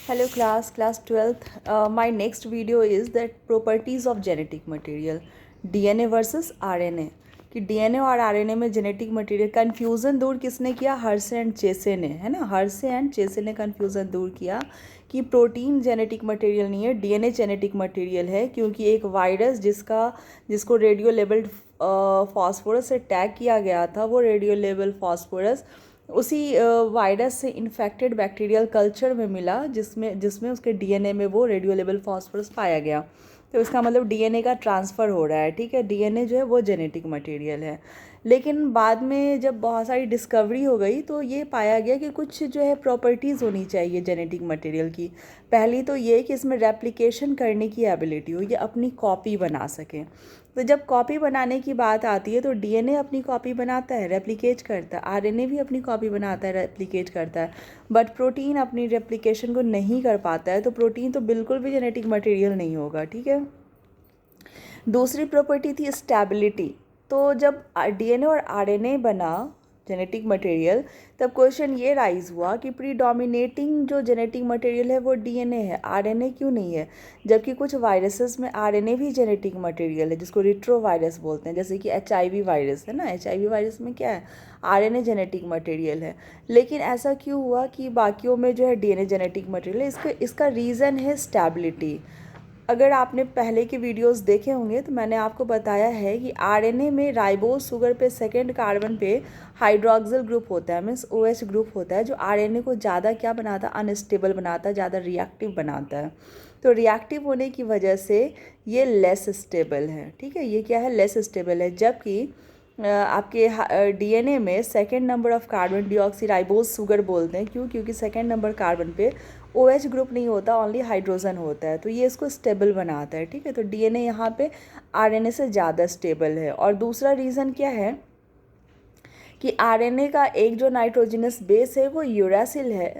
Hello class 12th. My next video is that properties of genetic material, DNA versus RNA. कि DNA और RNA में genetic material confusion दूर किसने किया? Hershey and चेसे ने, है ना। हर्से एंड चेसे ने कन्फ्यूज़न दूर किया कि प्रोटीन जेनेटिक मटेरियल नहीं है, DNA जेनेटिक मटेरियल है, क्योंकि एक वायरस जिसको रेडियो लेबल्ड फॉस्फोरस से टैग किया गया था, वो रेडियो लेबल फॉस्फोरस उसी वायरस से इन्फेक्टेड बैक्टीरियल कल्चर में मिला, जिसमें उसके डीएनए में वो रेडियो लेबल फॉस्फोरस पाया गया। तो इसका मतलब डीएनए का ट्रांसफ़र हो रहा है, ठीक है। डीएनए जो है वो जेनेटिक मटेरियल है। लेकिन बाद में जब बहुत सारी डिस्कवरी हो गई तो ये पाया गया कि कुछ जो है प्रॉपर्टीज़ होनी चाहिए जेनेटिक मटेरियल की। पहली तो ये कि इसमें रेप्लिकेशन करने की एबिलिटी हो, ये अपनी कॉपी बना सके। तो जब कॉपी बनाने की बात आती है तो डीएनए अपनी कॉपी बनाता है, रेप्लिकेट करता है, आरएनए भी अपनी कॉपी बनाता है, रेप्लिकेट करता है, बट प्रोटीन अपनी रेप्लिकेशन को नहीं कर पाता है। तो प्रोटीन तो बिल्कुल भी जेनेटिक मटेरियल नहीं होगा, ठीक है। दूसरी प्रॉपर्टी थी स्टेबिलिटी। तो जब डीएनए और आरएनए बना जेनेटिक मटेरियल, तब क्वेश्चन ये राइज हुआ कि प्रीडोमिनेटिंग जो जेनेटिक मटेरियल है वो डीएनए है, आरएनए क्यों नहीं है। जबकि कुछ वायरसेस में आरएनए भी जेनेटिक मटेरियल है, जिसको रिट्रोवायरस बोलते हैं, जैसे कि एचआईवी वायरस है ना। एचआईवी वायरस में क्या है? आरएनए जेनेटिक मटेरियल है। लेकिन ऐसा क्यों हुआ कि बाकियों में जो है डीएनए जेनेटिक मटेरियल है? इसका रीज़न है स्टेबिलिटी। अगर आपने पहले के वीडियोस देखे होंगे तो मैंने आपको बताया है कि आरएनए में राइबोज शुगर पे सेकेंड कार्बन पे हाइड्रोक्सिल ग्रुप होता है, मीन्स ओएच ग्रुप होता है, जो आरएनए को ज़्यादा क्या बनाता है? अनस्टेबल बनाता है, ज़्यादा रिएक्टिव बनाता है। तो रिएक्टिव होने की वजह से ये लेस स्टेबल है, ठीक है। ये क्या है? लेस स्टेबल है। जबकि आपके डीएनए में second number of carbon deoxyribose sugar बोलते हैं। क्यों? क्योंकि सेकेंड नंबर कार्बन पे OH ग्रुप नहीं होता, ओनली हाइड्रोजन होता है। तो ये इसको स्टेबल बनाता है, ठीक है। तो डीएनए यहाँ पे आरएनए से ज़्यादा स्टेबल है। और दूसरा रीज़न क्या है कि आरएनए का एक जो नाइट्रोजनस बेस है वो यूरासिल है,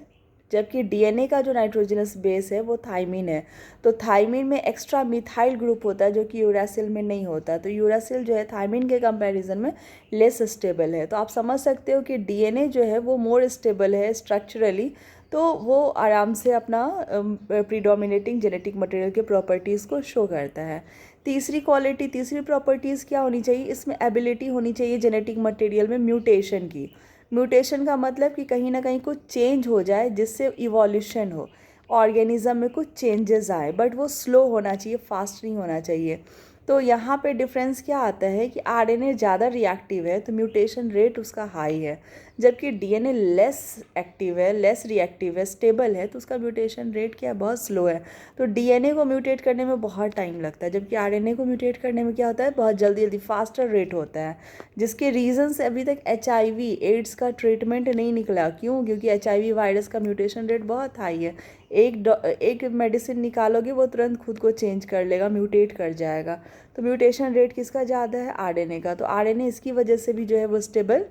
जबकि डीएनए का जो नाइट्रोजनस बेस है वो थाइमिन है। तो थाइमिन में एक्स्ट्रा मिथाइल ग्रुप होता है, जो कि यूरासिल में नहीं होता। तो यूरासिल जो है थाइमिन के कंपैरिजन में लेस स्टेबल है। तो आप समझ सकते हो कि डीएनए जो है वो मोर स्टेबल है स्ट्रक्चरली, तो वो आराम से अपना प्रीडोमिनेटिंग जेनेटिक मटेरियल के प्रॉपर्टीज़ को शो करता है। तीसरी प्रॉपर्टीज़ क्या होनी चाहिए? इसमें एबिलिटी होनी चाहिए जेनेटिक मटेरियल में म्यूटेशन की। म्यूटेशन का मतलब कि कहीं ना कहीं कुछ चेंज हो जाए जिससे इवोल्यूशन हो, ऑर्गेनिज्म में कुछ चेंजेस आए, बट वो स्लो होना चाहिए, फास्ट नहीं होना चाहिए। तो यहाँ पे डिफरेंस क्या आता है कि आरएनए ज़्यादा रिएक्टिव है तो म्यूटेशन रेट उसका हाई है, जबकि डीएनए लेस एक्टिव है, लेस रिएक्टिव है, स्टेबल है, तो उसका म्यूटेशन रेट क्या है? बहुत स्लो है। तो डीएनए को म्यूटेट करने में बहुत टाइम लगता है, जबकि आरएनए को म्यूटेट करने में क्या होता है? बहुत जल्दी जल्दी फास्टर रेट होता है। जिसके रीज़न से अभी तक एचआईवी एड्स का ट्रीटमेंट नहीं निकला। क्यों? क्योंकि एचआईवी वायरस का म्यूटेशन रेट बहुत हाई है। एक मेडिसिन निकालोगे वो तुरंत खुद को चेंज कर लेगा, म्यूटेट कर जाएगा। तो म्यूटेशन रेट किसका ज़्यादा है? आरएनए का। तो आरएनए इसकी वजह से भी जो है वो स्टेबल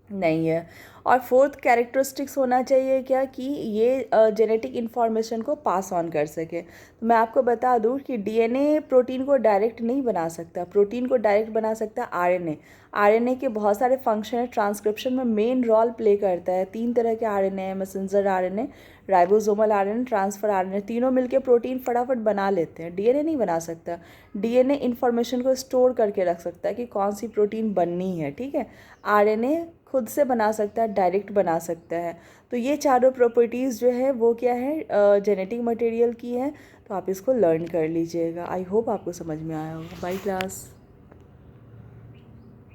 नहीं है। और फोर्थ कैरेक्टरिस्टिक्स होना चाहिए क्या? कि ये जेनेटिक इन्फॉर्मेशन को पास ऑन कर सके। तो मैं आपको बता दूं कि डीएनए प्रोटीन को डायरेक्ट नहीं बना सकता, प्रोटीन को डायरेक्ट बना सकता है आरएनए। आरएनए के बहुत सारे फंक्शन है, ट्रांसक्रिप्शन में मेन रोल प्ले करता है। 3 तरह के आरएनए है, messenger RNA, ribosomal RNA, transfer RNA. तीनों मिलकर प्रोटीन फटाफट बना लेते हैं, डीएनए नहीं बना सकता। डीएनए इन्फॉर्मेशन को स्टोर करके रख सकता है कि कौन सी प्रोटीन बननी है, ठीक है। आरएनए खुद से बना सकता है, डायरेक्ट बना सकता है। तो ये चारों प्रॉपर्टीज़ जो है वो क्या है? जेनेटिक मटेरियल की है। तो आप इसको लर्न कर लीजिएगा। आई होप आपको समझ में आया होगा। Bye class.